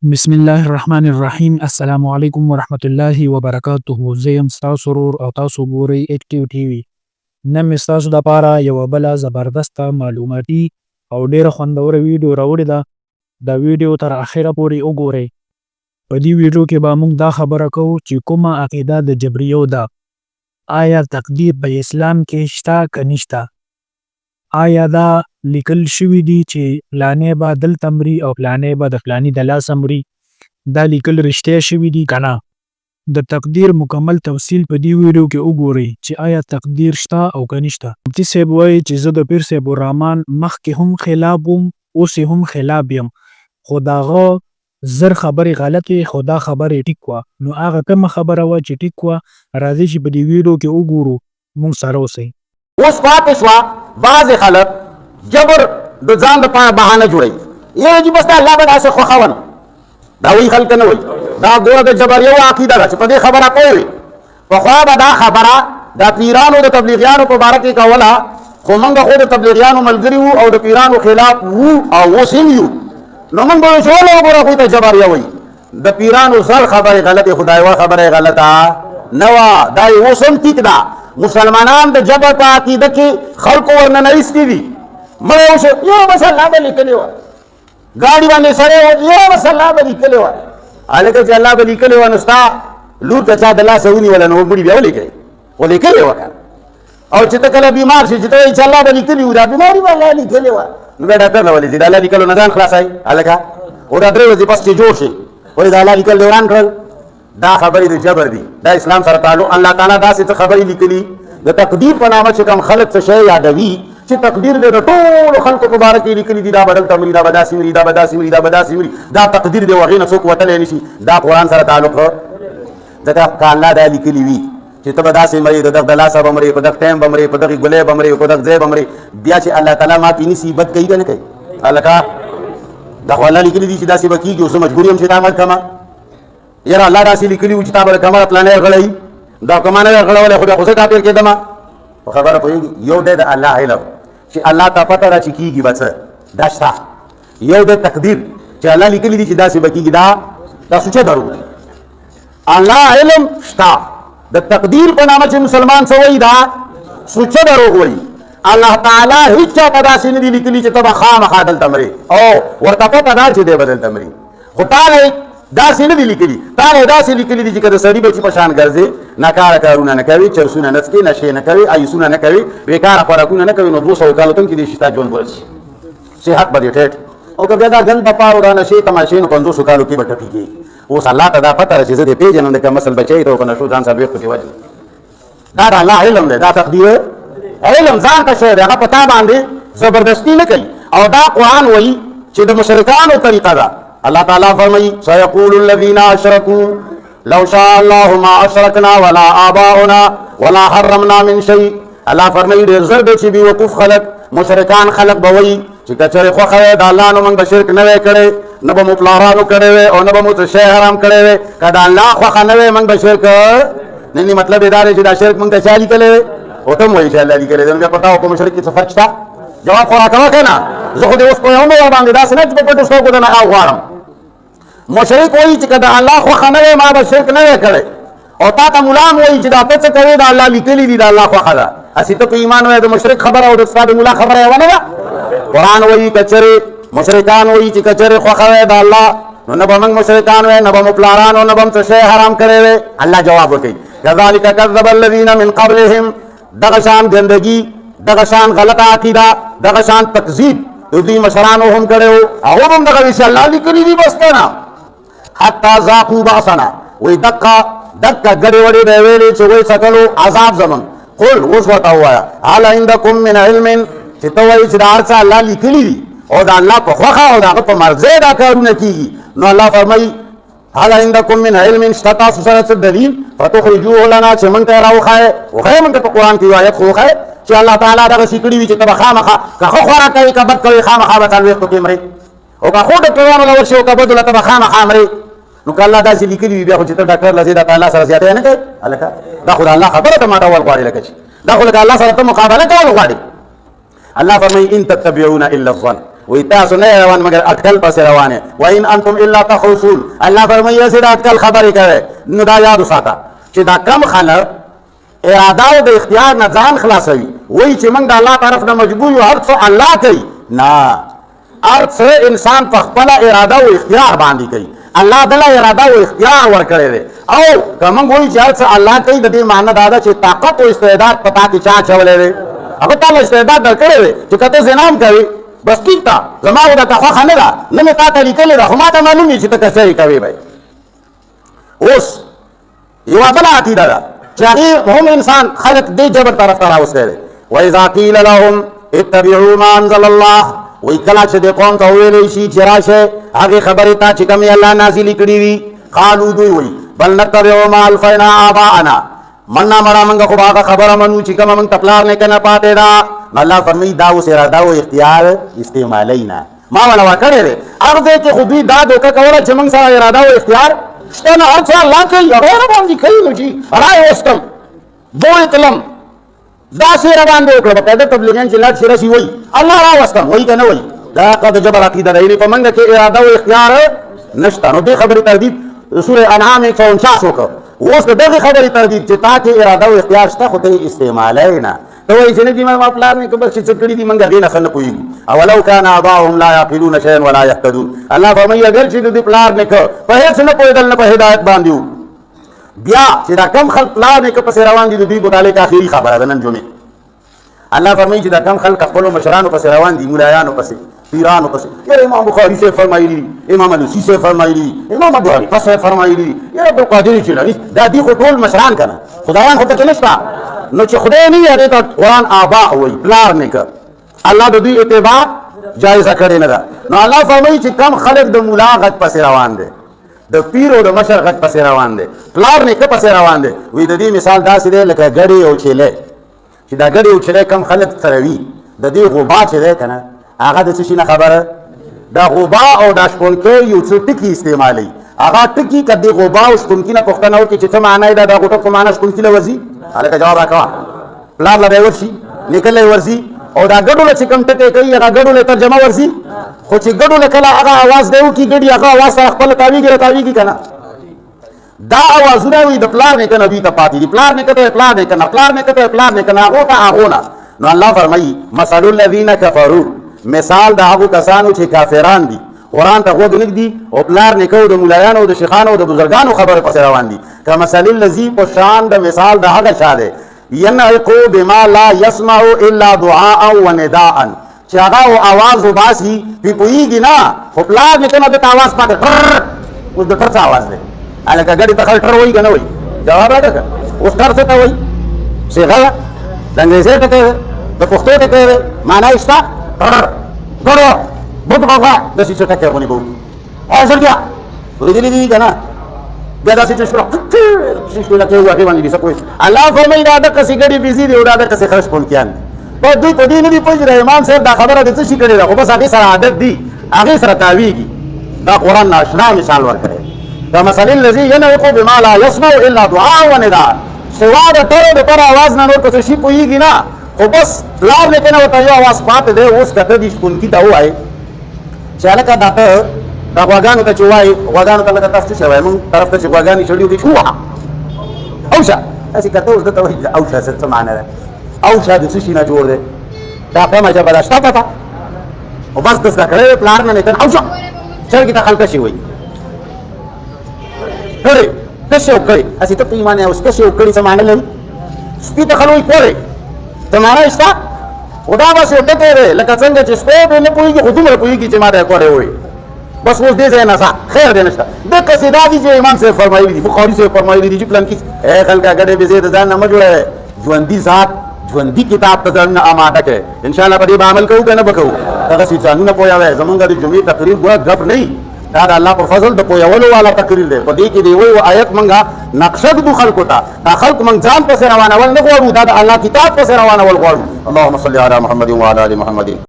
بسم الله الرحمن الرحیم. السلام علیکم ورحمت الله وبرکاته. زه یم ستاسو ورور او تاسو ګورئ اکټیو ټي وي. نن مې ستاسو دپاره یوه بله زبردسته معلوماتي او ډېره خوندوره ویډیو راوړې ده. دا ویډیو تر اخره پورې وګورئ. په دې ویډیو کې به موږ دا خبره کوو چې کومه عقیده د جبریو ده. آیا تقدیر په اسلام کې شته که نشته؟ آیا دا لیکل شوي دي چې فلانی به دلته مري او فلانی به د فلاني د لاسه مري؟ دا لیکل رښتیا شوي دي که نه؟ د تقدیر مکمل تفصیل په دې ویډیو کې وګورئ چې آیا تقدیر شته او که نشته. مفتي صاحب وایي چې زه د پیر صاحب الرحمن مخکې هم خلاف وم، اوس هم خلاف یم، خو د هغه زر خبرې غلطې خو دا خبرې ټیک وه. نو هغه کومه خبره وه چې ټیک وه؟ راځئ چې په دې ویډیو کې وګورو، موږ سره اوسئ. اوس پاتې شوه بعضې خلک جبر د ځان دپاره بهانه جوړوي. یو چې بس د الله به داسې خوښونه، دا وایي خلک نه وایي. دا ګوره د جبر یو عقیده ده چې په دې خبره پوه وي. پخوا به دا خبره د پیرانو د تبلیغیانو په باره کې کوله، خو موږ خو د تبلیغیانو ملګري وو او د پیرانو خلاف وو او اوس هم یو. نو موږ به وایو چې وګوره خو ته جبر یې وایي. د پیرانو زر خبرې غلطې، خو دا یوه خبره یې غلطه نه وه. دا یې اوس هم ټیک ده. مسلمانان د جبر په عقیده کې خلکو ورننه ایستي دي. مړی وشو یو بس الله به لیکلې وه، ګاډي باندې سړی و یو بس الله به لیکلې وه. هلکه چې الله به لیکلې وه نو ستا لور که چا د لاسه ونیوله نو مړي بیا ولیکئ، خو لیکلې وه که. او چې ته کله بیمار شي چې ته وایي چې الله به لیکلي وو، دا بیماري به الله لیکلې وه، نو بیا ډاکټر له ولې ځي. د الله لیکلو نه ځان خلاصوي هلکه. او دا درې ورځې پس چې جوړ شي وایي د الله لیکل دې وران کړل. دا خبرې د جبر دي، دا اسلام سره تعلق. الله تعالی داسې څه خبرې لیکلي د تقدیر په نامه چې کوم خلک څه شی یادوي چې تقدیر دې د ټولو خلکو په باره کې لیکلي دي، دا به دلته مري، دا به داسې مري، دا به داسې مري، دا به داسې مري، دا تقدیر دی، هغې نه څوک وتلی نه شي. دا قرآن سره تعلق ځکه که الله دا لیکلي وي چې ته به داسې مرې، د دغه د لاسه به مرې، په دغه ټایم به مرې، په دغې ګولۍ به مرې، په دغه ځای به مرې، بیا چې الله تعالی ماتې نیسي بد کوي که نه کوي؟ هلکه دا خو الله لیکلي دي چې داسې به کېږي، اوس مجبور یم چې دا عمل کړمه. یاره الله داسې لیکلي وو چې تا به د کمره پلانی غړوي، دا که ما نه وی غړولی خو بیا خو زه کافر کېدمه. په خبره پوهېږي؟ یو دی د الله علم چې الله ته پته ده چې کېږي به څه، دا شته. یو دی تقدیر چې الله لیکلي دي چې داسې به کېږي، دا سوچه دروغ دی. الله علم شته، د تقدیر په نامه چې مسلمان څه وایي دا سوچه دروغ وایي. الله تعالی هېڅ چا ته داسې نه دي لیکلي چې ته به خامخا دلته مرې او ورته پته ده چې دی به دلته مرې. خو تا نه داسې نه دي لیکلي، تا نه داسې لیکلي دي چې که د سړي بچي په شان ګرځې، ناکاره کارونه نه کوي، چرسونه نه څکې، نشې نه کوي، ایسونه نه کوي، بېکاره خوراکونه نه کوي، نو 200 کالو ته هم کېدای شي ستا ژوند ورسي، صحت به دې ټیټ. او که بیا دا ګند بپار دا نشې تماشې نو 500 کالو کې به ټپي کېږي. اوس الله ته دا پته ده چې زه دې پېژنم د کوم مسل بچی ته په نشو ځان څلوېښت پکې وجنم. دا د الله علم دی، دا تقدیر علم ځان ته شی دی، هغه په تا باندې زبردستي نه کوي. او دا قرآن وایي چې د مشرکانو طریقه ده. الله تعالی فرمایي سيقول الذين اشركوا لو شاء الله ما اشركنا ولا آباؤنا ولا حرمنا من شيء. الله فرمایي ډېر زر دی چې بېوقوف خلک مشرکان خلک به وایي چې که چېرې خوښه وی د الله نو موږ به شرک نه وی کړی، نه به مو پلارانو کړی وی او نه به مو څه شی حرام کړی وی. که د الله خوښه نه وی موږ به شرک نه. مطلب یې دا دی چې دا شرک موږ ته چا لیکلی وی او ته هم وایي چې الله لیکلی دی. نو بیا په تا او په مشرک کې څه فرق شته؟ جواب خو راکوه که نه؟ زه خو دې اوس پوهېږم ورباندې داسې نه چې په پټو سترګو د نه غواړم. مشرک وایي چې که د الله خوښه نه وی ما به شرک نه وی کړی، او تا ته ملا هم وایي چې دا ته څه کوې د الله لیکلي دي، د الله خوښه ده. هسې ته په ایمان وایې د مشرک خبره او د ستا د ملا خبره یوه نه ده. قرآن وایي که چېرې مشرکان وایي چې که چېرې خوښه وی د الله نو نه به موږ مشرکان وی، نه به مو پلارانو، نه به هم څه شی حرام کړی وی. الله جواب وکوي کذلک کذب الذین من قبلهم. دغه شان ګندګي، دغه شان غلطه عقیده، دغه شان تکذیب د دوی مشرانو هم کړی وو، هغو هم دغه وي چې الله لیکلي دي بس که نه. حتی ذاقوا بأسنا، وایي دقه ګډې وډې به یې ویلې چې وایي څکلو عذاب زمون. قل اوس ورته ووایه هل عندکم من علم، چې ته وایي چې دا هر څه الله لیکلي دي او د الله په خوښه او د هغه په مرضۍ دا کارونه کېږي. نو الله فرمایي هل عندکم من علم، شته تاسو سره څه دلیل؟ فتخرجوه لنا، چې موږ ته یې راوښایې. وښایې موږ ته په قرآن کې یو آیت خو وښایې چې الله تعالی دغسې کړي وي چې ته به خامخا که ښه خوراک کوې که بد کوې خامخا به 40 کې مرې، او که ښو ډاکټرانو له ورشې او که بدو له ته به خامخا مرې. نو که الله داسې لیکلي وي بیا خو چې ته ډاکټر له ځې دا الله سره زیاتی نه کوې. هلکه دا خو د الله خبره ته ماتول غواړې، لکه چې دا خو لکه الله سره ته مقابله کول غواړې. الله فرمایي ان تتبعون الا الظن، وی تاسو نه روان مگر اٹکل پس روانه و ان انتم الا تخرصون الله فرمایي چې دا اٹکل خبرې کوي نو دا یاد وساته چې دا کم خلک اراده او د اختیار نه ځان خلاصوي وایي چې موږ د الله طرف نه مجبور یو هر څه الله کوي نه هر څه انسان په خپله اراده او اختیار باندې کوي الله دله اراده او اختیار ورکړی دی او که موږ وایو چې هر څه الله کوي د دې معنی دا ده چې طاقت او استعداد په تا کې چا اچولی دی هغه تا له استعداد درکړی دی چې که ته زنا هم کوې بس ټیک ده زما خو درته خوښه نه ده نه مې تا ته لیکلې ده خو ما ته معلوم وي چې ته که څه یې کوې بی اوس یوه بله عقیده ده چې هغې هم انسان خلق دې جبر طرف ته راوستی دی واذا قیل لهم اتبعوا ما انزل الله وی کله چې د قوم ته وویلی شي چې راشه هغې خبرې ته چې کومې الله نازلې کړي وي قالو دوی وی بل نتبع ما الفینا آباءنا مننا مړه موږ خو هغه خبره منو چې کومه موږ ته پلار نیکه نه پاتې ده نو الله فرمایي دا اوس اراده او اختیار استعمالی نه ما ولا کړی دی هر ځای کې خو دوی دا دوکه کوله چې موږ سره اراده او اختیار شته نه هر څه الله کوي هغه راباندې کوي نو چې رایې وستم بوی تلم داسې راباندې وکړه باقاعده تبلیغیان چې لاټ شي راشي وایي الله راوستم وایي که نه وایي دا قد جبر عقیده ده یعنې په موږ کې اراده او اختیار نشته نو دې خبرې تردید سورې انعام 149 وکړه اوس د دغې خبرې تردید چې تا کې اراده او اختیار شته خو ته یې استعمالی نه ته وایي چې نه دي ما پلار نه که بس چې څه کړي دي موږ هغې نه ښه نه پوهېږو اولو کان آباؤهم لا یعقلون شیئا ولا یهتدون الله فرمایي اگر چې د دې پلار نیکه په هېڅ نه پوهېدل نه په هدایت باندې وو بیا چې دا کم خلق پلار نیکه پسې روان دي د دوی متعلق آخري خبره ده نن جمعې الله فرمایي چې دا کم خلق خپلو مشرانو پسې روان دي ملایانو پسې پیرانو پسې یاره امام بخاري صاحب فرمایلي امام الوسي صاحب فرمایلي امام ابو حنیفه صاحب فرمایلي یاره عبدالقادر جیلاني دا دي خو ټول مشران که نه خدایان خو پکې نشته نو چې خدای نه وي هغې ته قرآن آبا وایي پلار نیکه الله د دوی اتباع جایزه کړې نه ده نو الله فرمایي چې کم خلک د ملا غږ پسې روان دی د پیر او د مشر غږ پسې روان دی پلار نیکه پسې روان دی وایي د دې مثال داسې دی لکه ګډې او چیلی چې دا ګډې او چیلی کم خلک سره وي د دې غوبا چې دی که نه هغه د څه شي نه خبره دا غوبا او دا شپونکی یو څه ټکي استعمالوي هغه ټکي که د غوبا او شپونکي نه پوښتنه وکړي چې څه معنا یې ده دا غوټه په معنا شپونکي له ورځي هلکه جواب راکوه پلار له به یې ورشي نیکه له یې ورځي او دا ګډو له چې کوم ټکی کوي هغه ګډو له ترجمه ورځي خو چې ګډو له کله هغه اواز دی وکړي ګډي هغه اواز سره خپله تاویږي راتاویږي که نه دا اوازونه وي د پلار نیکه نه دوی ته پاتې دي پلار نیکه ته پلار نیکه نه پلار نیکه ته پلار نیکه نه هغو ته هغو نه نو الله فرمایي مثل الذین کفروا مثال د هغو کسانو چې کافران دي قرآن ته غوږ نږدي او پلار نیکه د ملایانو او د شیخانو او د بزرګانو خبرې پسې روان دي کمثل الذي په شان د مثال د هغه چا دی ینعقو بما لا یسمع الا دعاء و نداء چې هغه اواز وباسي پې پوهېږي نه خو پلار نیکه نه دته اواز پاتې اوس د ټر څه اواز دی هلکه ګډې ته خلک ټر وایي که نه وایي جواب راکړه که اوس ټر څه ته وایي صیغه ده د انګریزۍ ټکی دی د پښتو ټکی دی معنا یې شته ټر ګډو بوټ بابا داسې څه ټکی غونې به وکړو زړګیا اورېدلي دي که نه بیا داسې چې شروع لکه یو هغې باندې دي څه پوه الله فرمایي دا دقسې ګډې بیزي دي او دا دقسې ښه شپونکیان دي په دوی په دې نه دي پوه چې د امام صاحب دا خبره د څه شي کړې ده خو بس هغې سره عادت دي هغې سره تاویږي دا قرآن ناشنا مثال ورکړی کمثل الذي ينعق بما لا يسمع الا دعاء و نداء سوا د ټرو د پر اواز نه نور څه شي پوهېږي نه خو بس پلار نیکه نه ورته یو اواز پاتې دی اوس که ته دې شپونکي ته ووایې چې هلکه دا ته دا غواګانو ته چې وایي غواګانو ته لکه تاسو څه شی وایي مونږ طرف ته چې غواګانې چړي دي ووهه اوشه داسې که ته اوس دته وایي اوشه څه معنی ده اوشه د څه شي نه جوړ دی دا کومه ژبه ده شته پته او بس د زده کړی پلار نه نیکه اوشه چرګې ته خلک شي وایي کړی کشې وکړې هسې ته په ایمان اوس کشې وکړې څه معنی لري سپي ته خلک وایي کورې ته معنی یې شته خو دا بس یو ټکی دی لکه څنګه چې سپی پرې نه پوهېږي خو دومره پوهېږي چې ما ته یې کورې ووایي بس اوس دې ځای نه ځه خیر دی نشته دقسې دا دي چې امام صاحب فرمایلي دي بخاري صاحب فرمایلي دي چې پلان کې خلکه ګډې بېزې د ځان نه مه جوړوئ ژوندي ذات ژوندي کتاب ته ځان اماده کړئ انشاءالله په دې به عمل کوو که نه به کوو دغسې ځانونه پوهوئ زمونږ د جمعې تقریر ګوره ګپ نه وي دا د الله پر فضل د پوهولو والا تقریر دی په دې کې د یو آیت موږ نقشه ږدو خلکو ته دا خلک موږ ځان پسې روانول نه غواړو دا د الله کتاب پسې روانول غواړو اللهم صل علی محمد وعلى ال محمد